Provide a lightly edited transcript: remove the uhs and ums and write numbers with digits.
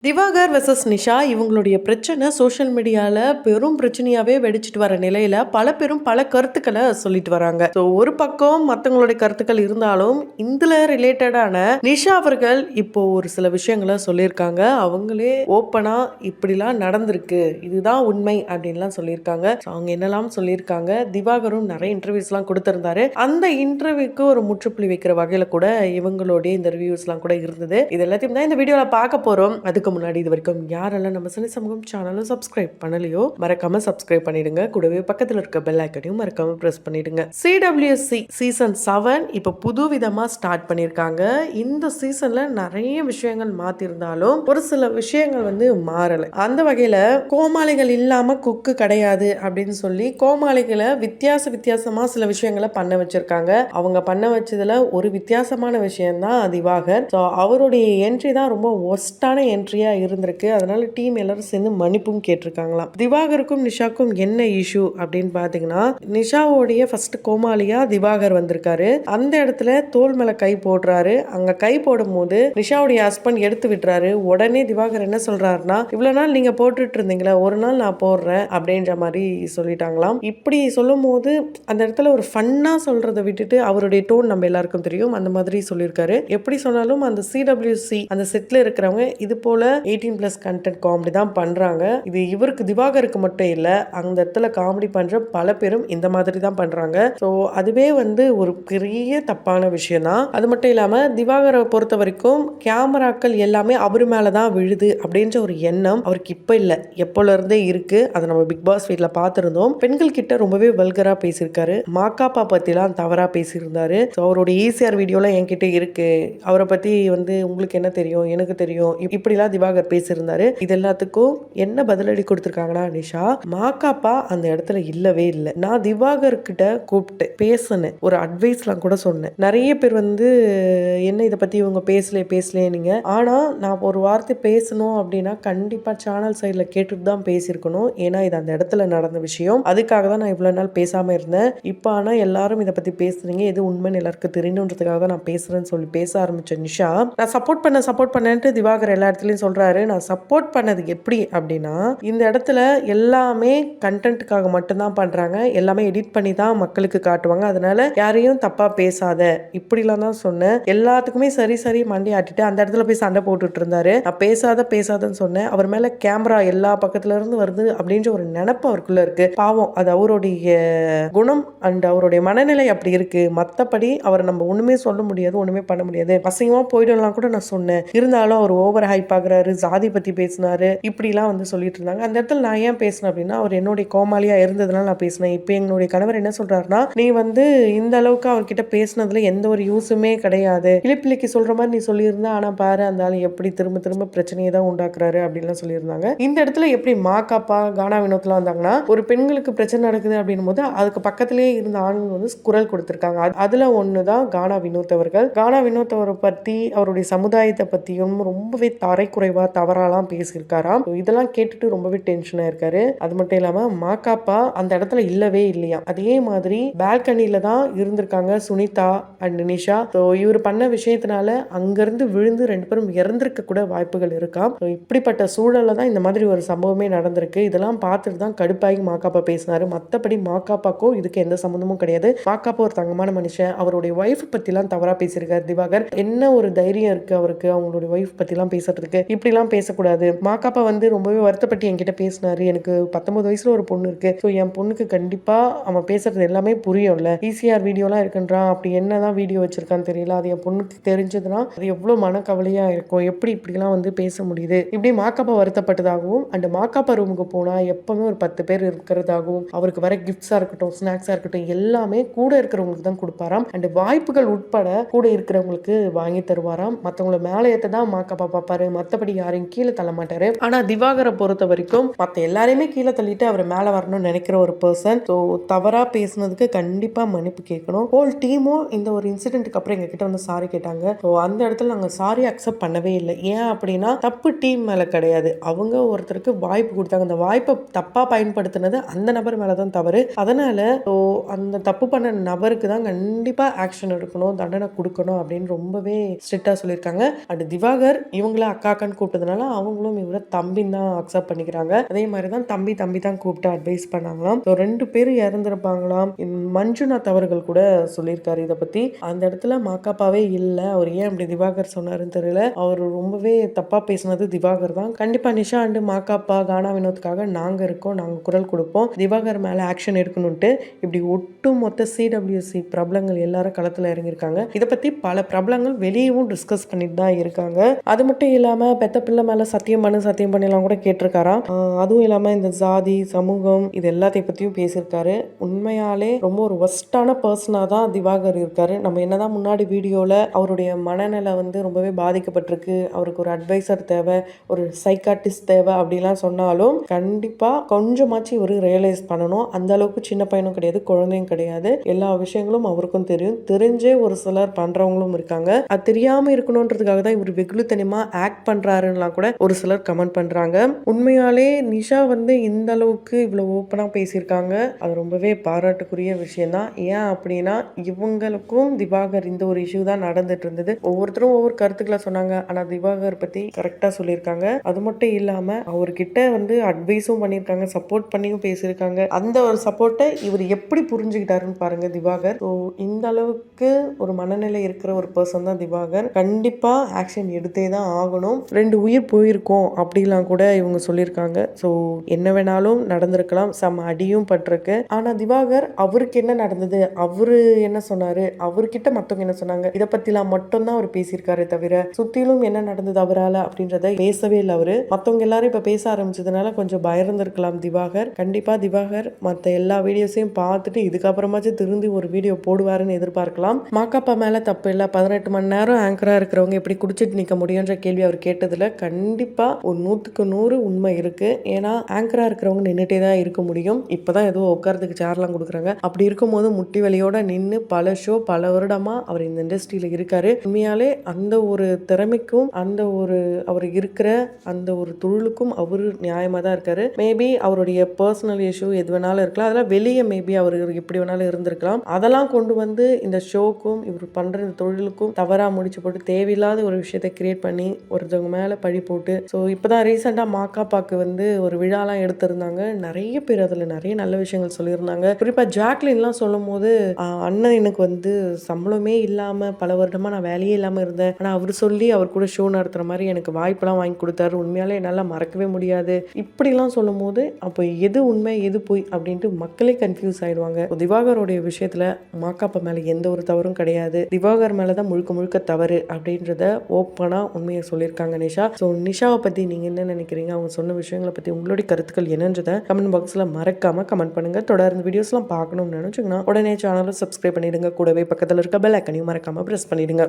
Diwakar versus Nisha இவங்களுடைய பிரச்சனை social மீடியால பெரும் பிரச்சனையாவே வெடிச்சிட்டு வர நிலையில பல பேரும் பல கருத்துக்களை சொல்லிட்டு வராங்க. ஸோ ஒரு பக்கம் மற்றவங்களுடைய கருத்துக்கள் இருந்தாலும் இதுல ரிலேட்டடான நிஷா அவர்கள் இப்போ ஒரு சில விஷயங்களை சொல்லியிருக்காங்க. அவங்களே ஓப்பனா இப்படிலாம் நடந்திருக்கு, இதுதான் உண்மை அப்படின்லாம் சொல்லியிருக்காங்க. அவங்க என்னெல்லாம் சொல்லியிருக்காங்க, திவாகரும் நிறைய இன்டர்வியூஸ்லாம் கொடுத்திருந்தாரு. அந்த இன்டர்வியூக்கு ஒரு முற்றுப்புள்ளி வைக்கிற வகையில கூட இவங்களுடைய இந்த ரிவ்யூஸ்லாம் கூட இருந்தது. இது எல்லாத்தையும் தான் இந்த வீடியோல பார்க்க போறோம். அதுக்கு முன்னாடி இது வரைக்கும் யாரெல்லாம் நம்ம சினி சமூகம் சேனலும் சப்ஸ்கிரைப் பண்ணலையோ மறக்காம சப்ஸ்கிரைப் பண்ணிடுங்க. கூடவே பக்கத்தில் இருக்க பெல் ஐக்கனையும் மறக்காம பிரஸ் பண்ணிடுங்க. CWC சீசன் 7 இப்ப புது விதமா ஸ்டார்ட் பண்ணிருக்காங்க. இந்த சீசன்ல நிறைய விஷயங்கள் மாத்திருந்தாலும் ஒரு சில விஷயங்கள் மாறல. அந்த வகையில கோமாளிகள் இல்லாம குக்கு கிடையாது அப்படின்னு சொல்லி கோமாளிகளை வித்தியாசமா சில விஷயங்களை பண்ண வச்சிருக்காங்க. அவங்க பண்ண வச்சதுல ஒரு வித்தியாசமான விஷயம் தான் திவாகர். அவருடைய என்ட்ரி தான் ரொம்ப ஒஸ்டான என்ட்ரியா இருந்திருக்கு. அதனால டீம் எல்லாரும் சேர்ந்து மன்னிப்பும் கேட்டிருக்காங்களாம். திவாகருக்கும் நிஷாக்கும் என்ன இஷ்யூ அப்படின்னு பாத்தீங்கன்னா, நிஷாவோடைய ஃபர்ஸ்ட் கோமாளியா திவாகர் வந்திருக்காரு. அந்த இடத்துல தோல் மேல கை போடுறாரு. அங்க கை போடும் போது நிஷாவுடைய ஹஸ்பண்ட் எடுத்து விட்டுறாரு. உடனே திவாகர் என்ன சொல்றாருன்னா, இவ்வளவு நாள் நீங்க போட்டுட்டு இருந்தீங்களா, ஒரு நாள் நான் போடுறேன் அப்படின்ற மாதிரி சொல்லிட்டாங்களாம். இப்படி சொல்லும் போது அந்த இடத்துல ஒரு ஃபன்னா சொல்றதை விட்டுட்டு அவருடைய டோன் நம்ம எல்லாருக்கும் தெரியும், அந்த மாதிரி சொல்லியிருக்காரு. எப்படி சொன்னாலும் அந்த CWC அந்த செட்ல இருக்கிறவங்க இது போல 18+ கண்டென்ட் காமெடி தான் பண்றாங்க. இது இவருக்கு திவாகருக்கு மட்டும் இல்ல, அந்த இடத்துல காமெடி பண்ற பல பேரும் இந்த மாதிரி தான் பண்றாங்க. ஸோ அதுவே ஒரு பெரிய தப்பான விஷயம் தான். அது மட்டும் இல்லாம திவாகரை பொறுத்த வரைக்கும் கேமராக்கள் எல்லாமே அவரு மேலதான் விழுது அப்படின்ற ஒரு எண்ணம் அவருக்கு இப்ப இல்ல, எப்போல இருந்தே இருக்கு. அதை நம்ம பிக் பாஸ் வீட்ல பார்த்திருந்தோம். பெண்கள் கிட்ட ரொம்பவே வல்கரா பேசியிருக்காரு. மாக்காப்பா பத்திலாம் தவறா பேசியிருந்தாரு. அவருடைய ECR வீடியோலாம் என்கிட்ட இருக்கு. அவரை பத்தி உங்களுக்கு என்ன தெரியும், எனக்கு தெரியும், இப்படிலாம் திவாகர் பேசியிருந்தாரு. இது எல்லாத்துக்கும் என்ன பதிலடி கொடுத்திருக்காங்கன்னா நிஷா, மாக்காப்பா அந்த இடத்துல இல்லவே இல்லை. நான் திவாகர் கிட்ட கூப்பிட்டு பேசினேன், ஒரு அட்வைஸ்லாம் கூட சொன்னேன். நிறைய பேர் என்ன இதை பத்தி இவங்க பேசலே நீங்க, ஆனா நான் ஒரு வார்த்தை பேசணும் அப்படின்னா கண்டிப்பா சேனல் சைட்ல கேட்டுட்டு தான் பேசியிருக்கணும். ஏன்னா இது அந்த இடத்துல நடந்த விஷயம். அதுக்காக தான் நான் இவ்வளவு நாள் பேசாம இருந்தேன். இப்ப ஆனா எல்லாரும் இதை பத்தி பேசுறீங்க, எது உண்மைன்னு எல்லாருக்கும் தெரியணுன்றதுக்காக தான் நான் பேசுறேன்னு சொல்லி பேச ஆரம்பிச்ச நிஷா, நான் சப்போர்ட் பண்ணேன்ட்டு திவாகர் எல்லா இடத்துலயும் சொல்றாரு. நான் சப்போர்ட் பண்ணது எப்படி அப்படின்னா, இந்த இடத்துல எல்லாமே கண்டென்ட்டுக்காக மட்டும்தான் பண்றாங்க, எல்லாமே எடிட் பண்ணி தான் மக்களுக்கு காட்டுவாங்க, அதனால யாரையும் தப்பா பேசாத இப்படிலாம் தான் சொன்னேன். எல்லாத்துக்குமே சரி மண்டி ஆட்டிட்டு அந்த இடத்துல போய் சண்டை போட்டுட்டு இருந்தாரு. நான் பேசாதன்னு சொன்னேன். அவர் மேல கேமரா எல்லா பக்கத்துல இருந்து வருது அப்படின்ற ஒரு நினைப்பு அவருக்குள்ள இருக்கு. பாவம், அது அவருடைய குணம் அண்ட் அவருடைய மனநிலை அப்படி இருக்கு. மத்தபடி அவர் நம்ம ஒண்ணுமே சொல்ல முடியாது, ஒண்ணுமே பண்ண முடியாது. அசிங்கமா போயிடலாம் கூட நான் சொன்னேன். இருந்தாலும் அவர் ஓவர் ஹைப் ஆகுறாரு, ஜாதி பத்தி பேசினாரு, இப்படிலாம் சொல்லிட்டு இருந்தாங்க. அந்த இடத்துல நான் ஏன் பேசினேன் அப்படின்னா, அவர் என்னுடைய கோமாளியா இருந்ததுனால நான் பேசினேன். இப்போ எங்களுடைய கணவர் என்ன சொல்றாருன்னா, நீ இந்த அளவுக்கு அவர்கிட்ட பேசினதுல எந்த ஒரு யூஸுமே கிடையாது, இழிப்பிள்ளைக்கு சொல்ற மாதிரி நீ சொல்லியிருந்தா, ஆனா பாரு அந்த ஆள் எப்படி திரும்ப பிரச்சனையை தான் உண்டாக்குறாரு அப்படின்லாம் சொல்லியிருந்தாங்க. இந்த இடத்துல எப்படி மாக்காப்பா கானா வினோத்லாம் வந்தாங்கன்னா, ஒரு பெண்களுக்கு பிரச்சனை நடக்குது அப்படின்னும் போது அதுக்கு பக்கத்திலேயே இருந்த ஆண்கள் குரல் கொடுத்திருக்காங்க. அதுல ஒண்ணுதான் கானா வினோத் அவர்கள். கானா வினோத் அவரை பத்தி, அவருடைய சமுதாயத்தை பத்தியும் ரொம்பவே தரைக்குறைவா தவறாலாம் பேசியிருக்காராம். இதெல்லாம் கேட்டுட்டு ரொம்பவே டென்ஷனா இருக்காரு. அது மட்டும் இல்லாம மாக்காப்பா அந்த இடத்துல இல்லவே இல்லையா. அதே மாதிரி பால்கனில தான் இருந்திருக்காங்க சுனிதா அண்ட் நிஷா. இவர் பண்ண விஷயத்தினால அங்கிருந்து விழுந்து 2 பேரும் இறந்திருக்க கூட வாய்ப்புகள் இருக்காம். இப்படிப்பட்ட சூழல்ல தான் இந்த மாதிரி ஒரு சம்பவமே நடந்திருக்கு. இதெல்லாம் பார்த்துட்டு தான் கடுப்பாகி மாக்காப்பா பேசினாரு. மத்தபடி மாக்காப்பாக்கும் இதுக்கு எந்த சம்பந்தமும் கிடையாது. மாக்காப்பா ஒரு தங்கமான மனுஷன். அவருடைய ஒய்ஃப் பத்திலாம் தவறா பேசியிருக்காரு திவாகர். என்ன ஒரு தைரியம் இருக்கு அவருக்கு அவங்களுடைய ஒய்ஃப் பத்திலாம் பேசுறதுக்கு? இப்படிலாம் பேசக்கூடாது. மாக்காப்பா ரொம்பவே வருத்தப்பட்டு என்கிட்ட பேசினாரு. எனக்கு 19 வயசுல ஒரு பொண்ணு இருக்கு. என் பொண்ணுக்கு கண்டிப்பா அவன் பேசுறது எல்லாமே புரியும்ல. ECR வீடியோலாம் இருக்குன்றான், அப்படி என்னதான் வீடியோ வச்சிருக்கான்னு தெரியல. அது என் பொண்ணுக்கு தெரிஞ்சதுன்னா அது எவ்வளவு மனக்கவலையா இருக்கும். எப்படி இப்படிலாம் பேச முடியுது, இப்படி மாக்காப்பா வருத்தப்பட்டதாகவும், அண்ட் மாக்காப்பா ரூமுக்கு போனா எப்பவுமே ஒரு 10 பேர் இருக்கிறதாகவும், அவருக்கு வர கிஃப்ட்ஸா இருக்கட்டும், ஸ்நாக்ஸா இருக்கட்டும், எல்லாமே கூட இருக்கிறவங்களுக்கு தான் கொடுப்பாராம். அண்ட் வாய்ப்புகள் உட்பட கூட இருக்கிறவங்களுக்கு வாங்கி தருவாராம். மற்றவங்களை மேலே ஏற்ற தான் மாக்காப்பா பார்ப்பாரு, மற்றபடி யாரையும் கீழே தள்ள மாட்டாரு. ஆனா திவாகரை பொறுத்த வரைக்கும் மற்ற எல்லாரையுமே கீழே தள்ளிட்டு அவர் மேல வரணும்னு நினைக்கிற ஒரு பர்சன். தவறா பேசுனதுக்கு கண்டிப்பா மன்னிப்பு கேட்கணும். ஹோல் டீமும் இந்த ஒரு இன்சிடென்ட்க்கு அப்புறம் எங்க கிட்ட சாரி கேட்டாங்க. அந்த இடத்துல நாங்க சாரி அக்செப்ட் பண்ணவே இல்லை. ஏன் அப்படின்னா தப்பு டீம் மேல கிடையாது, அவங்க ஒருத்தருக்கு வாய்ப்பு கொடுத்தாங்க. அந்த வாய்ப்பை தப்பா பயன்படுத்தினது அந்த நபர் மேலதான் தவறு. அதனால அந்த தப்பு பண்ண நபருக்கு தான் கண்டிப்பா ஆக்ஷன் எடுக்கணும், தண்டனை கொடுக்கணும் அப்படின்னு ரொம்பவே ஸ்ட்ரிக்டா சொல்லியிருக்காங்க. அண்ட் திவாகர் இவங்கள அக்கா அக்கான்னு கூப்பிட்டதுனால அவங்களும் இவரை தம்பின்னு தான் அக்செப்ட் பண்ணிக்கிறாங்க. அதே மாதிரி தான் தம்பி தம்பி தான் கூப்பிட்டு அட்வைஸ் பண்ணாங்களாம். ஸோ 2 பேரும் இறந்துருப்பாங்களாம். மஞ்சுநாத் அவர்கள் கூட சொல்லியிருக்காரு இதை பத்தி. அந்த இடத்துல மாக்காப்பாவே இல்லை, அவர் ஏன் அப்படி திவாகர் சொன்னாருன்னு தெரியல. அவர் ரொம்பவே தப்பா பேசினது திவாகர் தான். கண்டிப்பா நிஷா அண்டு மாக்காப்பா கானா வினோத்துக்காக நாங்க இருக்கோம், நாங்க குரல் கொடுப்போம், திவாகர் மேல ஆக்ஷன் எடுக்கணும்ட்டு இப்படி ஒட்டு மொத்த சிடபிள்யூசி பிரபலங்கள் எல்லாரும் களத்துல இறங்கியிருக்காங்க. இதை பத்தி பல பிரபலங்கள் வெளியவும் டிஸ்கஸ் பண்ணிட்டு தான் இருக்காங்க. அது மட்டும் இல்லாம பெத்த பிள்ளை மேல சத்தியம் பண்ணிலாம் கூட கேட்டிருக்காராம். அதுவும் இல்லாம இந்த ஜாதி சமூகம் இது எல்லாத்தையும் பத்தியும் பேசியிருக்காரு. உண்மையாலே ரொம்ப ஒரு ஒஸ்டான பர்சனா தான் திவாகர் இருக்காரு. நம்ம என்னதான் முன்னாடி வீடியோல அவருடைய மனநிலை வந்து ரொம்பவே பாதிக்கப்பட்டிருக்கு, அவருக்கு ஒரு அட்வைசர் தேவை, ஒரு சைக்காட்டிஸ்ட் தேவை அப்படிலாம் சொன்னாலும் கண்டிப்பா கொஞ்சமாச்சு இவரு ரியலைஸ் பண்ணணும். அந்த அளவுக்கு சின்ன பையனும் கிடையாது, குழந்தையும் கிடையாது. எல்லா விஷயங்களும் அவருக்கும் தெரியும். தெரிஞ்சே ஒரு சிலர் பண்றவங்களும் இருக்காங்க. அது தெரியாம இருக்கணும்ன்றதுக்காக தான் இவர் வெகுளித்தனமா ஆக்ட் பண்றாருன்னா கூட ஒரு சிலர் கமெண்ட் பண்றாங்க. உண்மையாலே நிஷா வந்து இந்த அளவுக்கு இவ்வளவு ஓப்பனா பேசியிருக்காங்க. அது ரொம்பவே பாராட்டுக்குரிய விஷயம் தான். ஏன் அப்படின்னா இவங்களுக்கும் திவாகர் இந்த ஒரு இஷ்யூ தான் நடந்துட்டு இருந்தது. ஒவ்வொருத்தரும் ஒவ்வொரு கருத்துக்களை சொன்னாங்க. ஆனா திவாகர் பத்தி கரெக்டா சொல்லியிருக்காங்க. அது மட்டும் இல்லாம அவர்கிட்ட வந்து அட்வைஸும் பண்ணியிருக்காங்க, சப்போர்ட் பண்ணியும் பேசியிருக்காங்க. அந்த ஒரு சப்போர்ட்டை இவர் எப்படி புரிஞ்சுக்கிட்டாருன்னு பாருங்க திவாகர். ஸோ இந்த அளவுக்கு ஒரு மனநிலை இருக்கிற ஒரு பர்சன் தான் திவாகர். கண்டிப்பா ஆக்ஷன் எடுத்தே தான் ஆகணும். 2 உயிர் போயிருக்கோம் அப்படிலாம் கூட இவங்க சொல்லியிருக்காங்க. ஸோ என்ன வேணாலும் நடந்திருக்கலாம், செம்ம அடியும் பட்டிருக்கு. ஆனா திவாகர் அவருக்கு என்ன நடந்தது, அவரு என்ன சொன்னாரு, அவர்கிட்ட மத்தவங்க என்ன சொன்னாங்க, இதை பத்திலாம் மட்டும்தான் அவர் பேசியிருக்காரு தவிர சுத்திலும் என்ன நடந்தது அவரால் அப்படின்றத பேசவே இல்லை அவரு. மத்தவங்க எல்லாரும் இப்ப பேச ஆரம்பிச்சதுனால கொஞ்சம் பயந்துருக்கலாம் திவாகர். கண்டிப்பா திவாகர் மத்த எல்லா வீடியோஸையும் பார்த்துட்டு இதுக்கப்புறமாச்சும் திருந்தி ஒரு வீடியோ போடுவாருன்னு எதிர்பார்க்கலாம். மாக்காப்பா மேல தப்பு இல்லை, 18 மணி நேரம் ஆங்கரா இருக்கிறவங்க எப்படி குடிச்சிட்டு நிக்க முடியும்ன்ற கேள்வி அவர் கேட்டதுல கண்டிப்பா ஒரு 100க்கு 100 உண்மை இருக்கு. ஏன்னா ஆங்கரா இருக்கிறவங்க நின்றுட்டே தான் இருக்க முடியும். இப்பதான் ஏதோ உட்காரத்துக்கு சேர்லாம் கொடுக்குறாங்க. அப்படி இருக்கும்போது முட்டி வலியோட நின்று பல ஷோ பல வருடமா அவர் இந்த இண்டஸ்ட்ரியில இருக்காரு. உண்மையாலே அந்த ஒரு திறமைக்கும் அந்த ஒரு அவர் இருக்கிற அந்த ஒரு தொழிலுக்கும் அவரு நியாயமா தான் இருக்காரு. மேபி அவருடைய பர்சனல் இஷ்யூ எது வேணாலும் இருக்கலாம், அதெல்லாம் வெளியே மேபி அவர் எப்படி வேணாலும் இருந்திருக்கலாம். அதெல்லாம் கொண்டு வந்து இந்த ஷோக்கும் இவர் பண்ற இந்த தொழிலுக்கும் தவறா முடிச்சு போட்டு தேவையில்லாத ஒரு விஷயத்தை கிரியேட் பண்ணி ஒருத்தவங்க மேல பழி போட்டு. ஸோ இப்பதான் ரீசெண்டா மாக்காப்பாக்கு வந்து ஒரு விழாலாம் எடுத்திருந்தாங்க. நிறைய பேர் அதுல நிறைய நல்ல விஷயங்கள் சொல்லியிருந்தாங்க. குறிப்பா ஜாக்லின்லாம் சொல்லும் போது அண்ணன் எனக்கு வந்து சம்பளமே இல்லாம பல வருடமா நான் வேலையே இல்லாம இருந்தேன், ஆனா அவர் சொல்லி அவர் கூட ஷோ நடத்துற மாதிரி எனக்கு வாய்ப்பெல்லாம் வாங்கி கொடுத்தாரு, உண்மையாலே என்னால மறக்கவே முடியாது இப்படிலாம் சொல்லும் போது அப்போ எது உண்மை எது போய் அப்படின்ட்டு மக்களே கன்ஃபியூஸ் ஆயிடுவாங்க. திவாகருடைய விஷயத்துல மாக்காப்பா மேல எந்த ஒரு தவறும் கிடையாது, திவாகர் மேலதான் முழுக்க முழுக்க தவறு அப்படின்றத ஓப்பனா உண்மையை சொல்லியிருக்காங்க நிஷா. ஸோ நிஷாவை பத்தி நீங்க என்ன நினைக்கிறீங்க, அவங்க சொன்ன விஷயங்களை பத்தி உங்களுடைய கருத்துக்கள் என்னன்றதை கமெண்ட் பாக்ஸ்ல மறக்காம கமெண்ட் பண்ணுங்க. தொடர்ந்து வீடியோஸ்லாம் பார்க்கணும்னு நினைச்சீங்கன்னா உடனே சேனலை சப்ஸ்கிரைப் பண்ணிடுங்க. கூடவே பக்கத்தில் இருக்க பெல் ஐக்கனையும் மறக்காம பிரஸ் பண்ணிடுங்க.